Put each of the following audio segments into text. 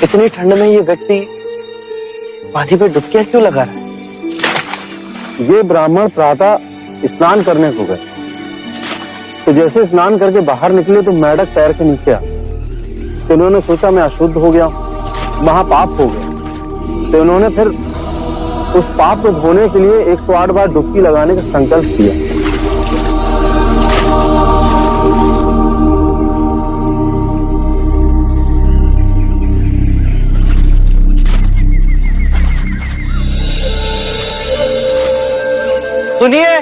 इतनी ठंड में ये व्यक्ति पानी पे डुबकियां क्यों लगा रहा है? ये ब्राह्मण प्रातः स्नान करने को गए, तो जैसे स्नान करके बाहर निकले तो मेंढक पैर के नीचे आ, तो इन्होंने सोचा मैं अशुद्ध हो गया, महापाप हो गया। तो इन्होंने फिर उस पाप को धोने के लिए 108 बार डुबकी लगाने का संकल्प किया। सुनिए,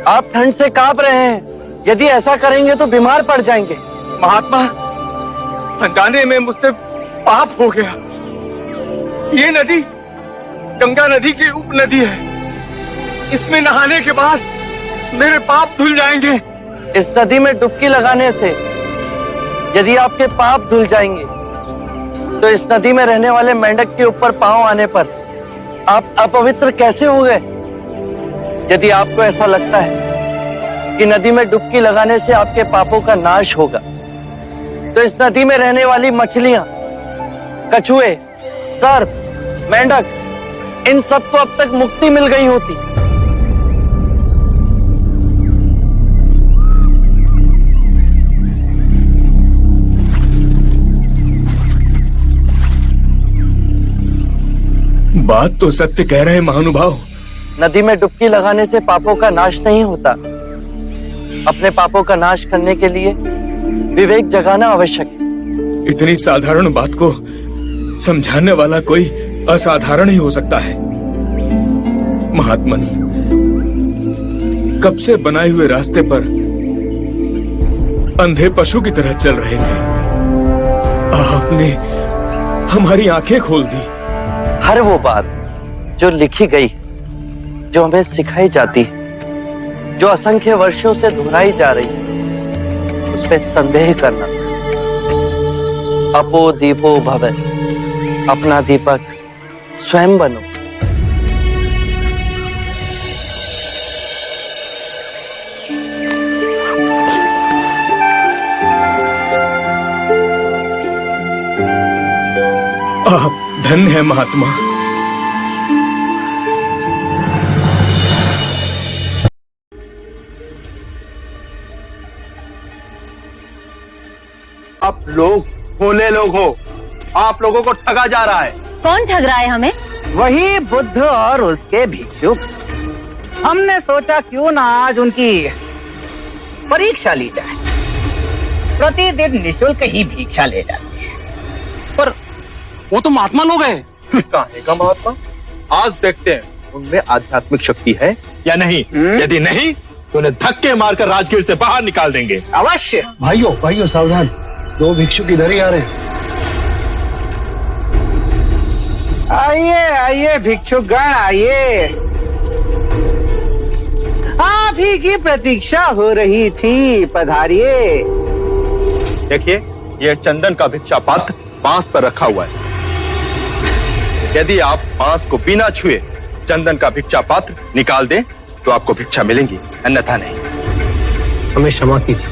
आप ठंड से कांप रहे हैं। यदि ऐसा करेंगे तो बीमार पड़ जाएंगे। महात्मा, हंगाने में मुझसे पाप हो गया। ये नदी गंगा नदी की उपनदी है। इसमें नहाने के बाद मेरे पाप धुल जाएंगे। इस नदी में डुबकी लगाने से यदि आपके पाप धुल जाएंगे, तो इस नदी में रहने वाले मेंढक के ऊपर पांव आने पर आप अपवित्र कैसे हो गए? यदि आपको ऐसा लगता है कि नदी में डुबकी लगाने से आपके पापों का नाश होगा, तो इस नदी में रहने वाली मछलियां, कछुए, सर्प, मेंढक, इन सबको अब तक मुक्ति मिल गई होती। बात तो सत्य कह रहे हैं महानुभाव। नदी में डुबकी लगाने से पापों का नाश नहीं होता। अपने पापों का नाश करने के लिए विवेक जगाना आवश्यक है। इतनी साधारण बात को समझाने वाला कोई असाधारण ही हो सकता है। महात्मन, कब से बनाए हुए रास्ते पर अंधे पशु की तरह चल रहे थे। आपने हमारी आंखें खोल दी। हर वो बात जो लिखी गई, जो हमें सिखाई जाती है, जो असंख्य वर्षों से दोहराई जा रही है, उसमें संदेह करना। अपो दीपो भव, अपना दीपक स्वयं बनो। आप धन्य है महात्मा। आप लोग भोले लोग हो, आप लोगों को ठगा जा रहा है। कौन ठग रहा है हमें? वही बुद्ध और उसके भिक्षुक। हमने सोचा क्यों ना आज उनकी परीक्षा ली जाए। प्रतिदिन निःशुल्क ही भिक्षा ले जाते हैं। पर वो तो महात्मा लोग हैं। कहां का महात्मा? आज देखते हैं उनमें आध्यात्मिक शक्ति है या नहीं। यदि नहीं तो उन्हें धक्के मारकर राजगीर से बाहर निकाल देंगे। अवश्य। भाइयों सावधान, दो भिक्षुक इधर ही आ रहे हैं। आइए भिक्षुकगण, आइए। आप ही की प्रतीक्षा हो रही थी, पधारिए। देखिए, यह चंदन का भिक्षा पात्र बांस पर रखा हुआ है। यदि आप बांस को बिना छुए चंदन का भिक्षा पात्र निकाल दें तो आपको भिक्षा मिलेगी, अन्यथा नहीं। हमें क्षमा कीजिए।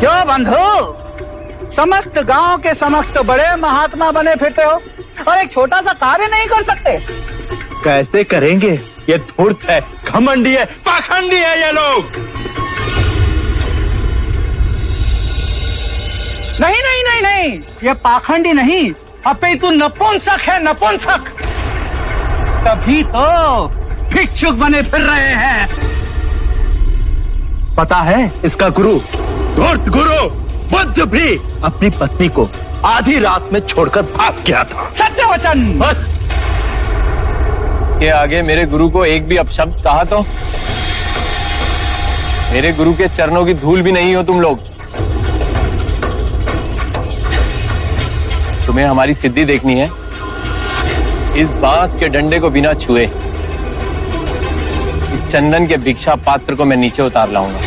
क्यों बंधु, समस्त गांव के समस्त बड़े महात्मा बने फिरते हो और एक छोटा सा कार्य नहीं कर सकते? कैसे करेंगे? ये धूर्त है, घमंडी है, पाखंडी है ये लोग। नहीं, ये पाखंडी नहीं, अपितु नपुंसक है, नपुंसक। तभी तो भिक्षुक बने फिर रहे हैं। पता है इसका गुरु, धूर्त गुरु बुद्ध भी अपनी पत्नी को आधी रात में छोड़कर भाग गया था। सत्य वचन। बस के आगे मेरे गुरु को एक भी अपशब्द कहा तो मेरे गुरु के चरणों की धूल भी नहीं हो तुम लोग। तुम्हें हमारी सिद्धि देखनी है। इस बांस के डंडे को बिना छुए इस चंदन के भिक्षा पात्र को मैं नीचे उतार लाऊंगा।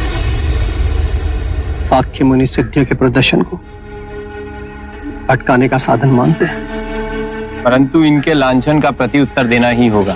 साक्य मुनि सिद्धि के प्रदर्शन को अटकाने का साधन मानते हैं, परंतु इनके लांछन का प्रति उत्तर देना ही होगा।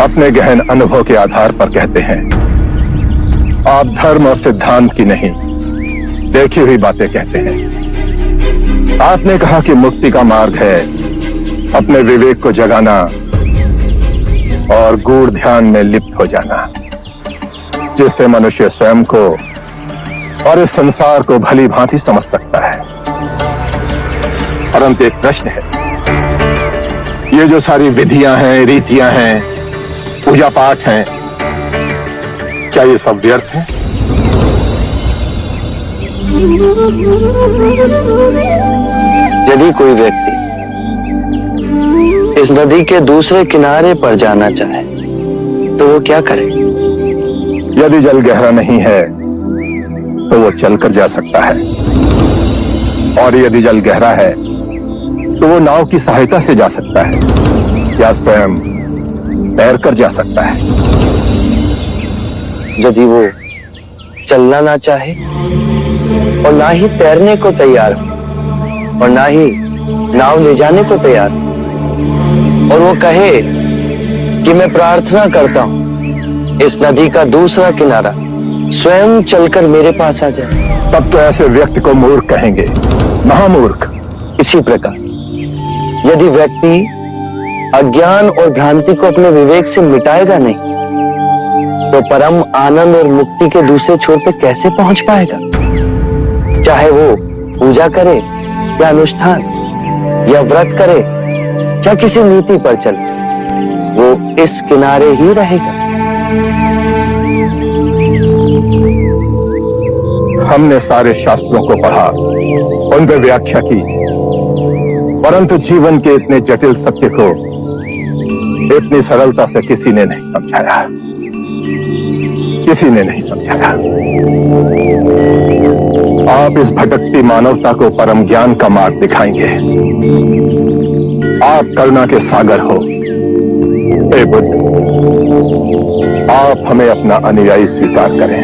अपने गहन अनुभव के आधार पर कहते हैं। आप धर्म और सिद्धांत की नहीं, देखी हुई बातें कहते हैं। आपने कहा कि मुक्ति का मार्ग है अपने विवेक को जगाना और गूढ़ ध्यान में लिप्त हो जाना, जिससे मनुष्य स्वयं को और इस संसार को भली भांति समझ सकता है। परंतु एक प्रश्न है, ये जो सारी विधियां हैं, रीतियां हैं, पूजा पाठ हैं, क्या ये सब व्यर्थ है? यदि कोई व्यक्ति इस नदी के दूसरे किनारे पर जाना चाहे तो वो क्या करे? यदि जल गहरा नहीं है तो वो चलकर जा सकता है, और यदि जल गहरा है तो वो नाव की सहायता से जा सकता है या स्वयं तैरकर जा सकता है। यदि वो चलना ना चाहे और ना ही तैरने को तैयार हो और ना ही नाव ले जाने को तैयार हो, और वो कहे कि मैं प्रार्थना करता हूं इस नदी का दूसरा किनारा स्वयं चलकर मेरे पास आ जाए, तब तो ऐसे व्यक्ति को मूर्ख कहेंगे, महामूर्ख। इसी प्रकार यदि व्यक्ति अज्ञान और भ्रांति को अपने विवेक से मिटाएगा नहीं तो परम आनंद और मुक्ति के दूसरे छोर पे कैसे पहुंच पाएगा? चाहे वो पूजा करे या अनुष्ठान या व्रत करे या किसी नीति पर चले, वो इस किनारे ही रहेगा। हमने सारे शास्त्रों को पढ़ा, उन पर व्याख्या की, परंतु जीवन के इतने जटिल सत्य को इतनी सरलता से किसी ने नहीं समझाया, किसी ने नहीं समझाया। आप इस भटकती मानवता को परम ज्ञान का मार्ग दिखाएंगे। आप करुणा के सागर हो। हे बुद्ध, आप हमें अपना अनुयायी स्वीकार करें।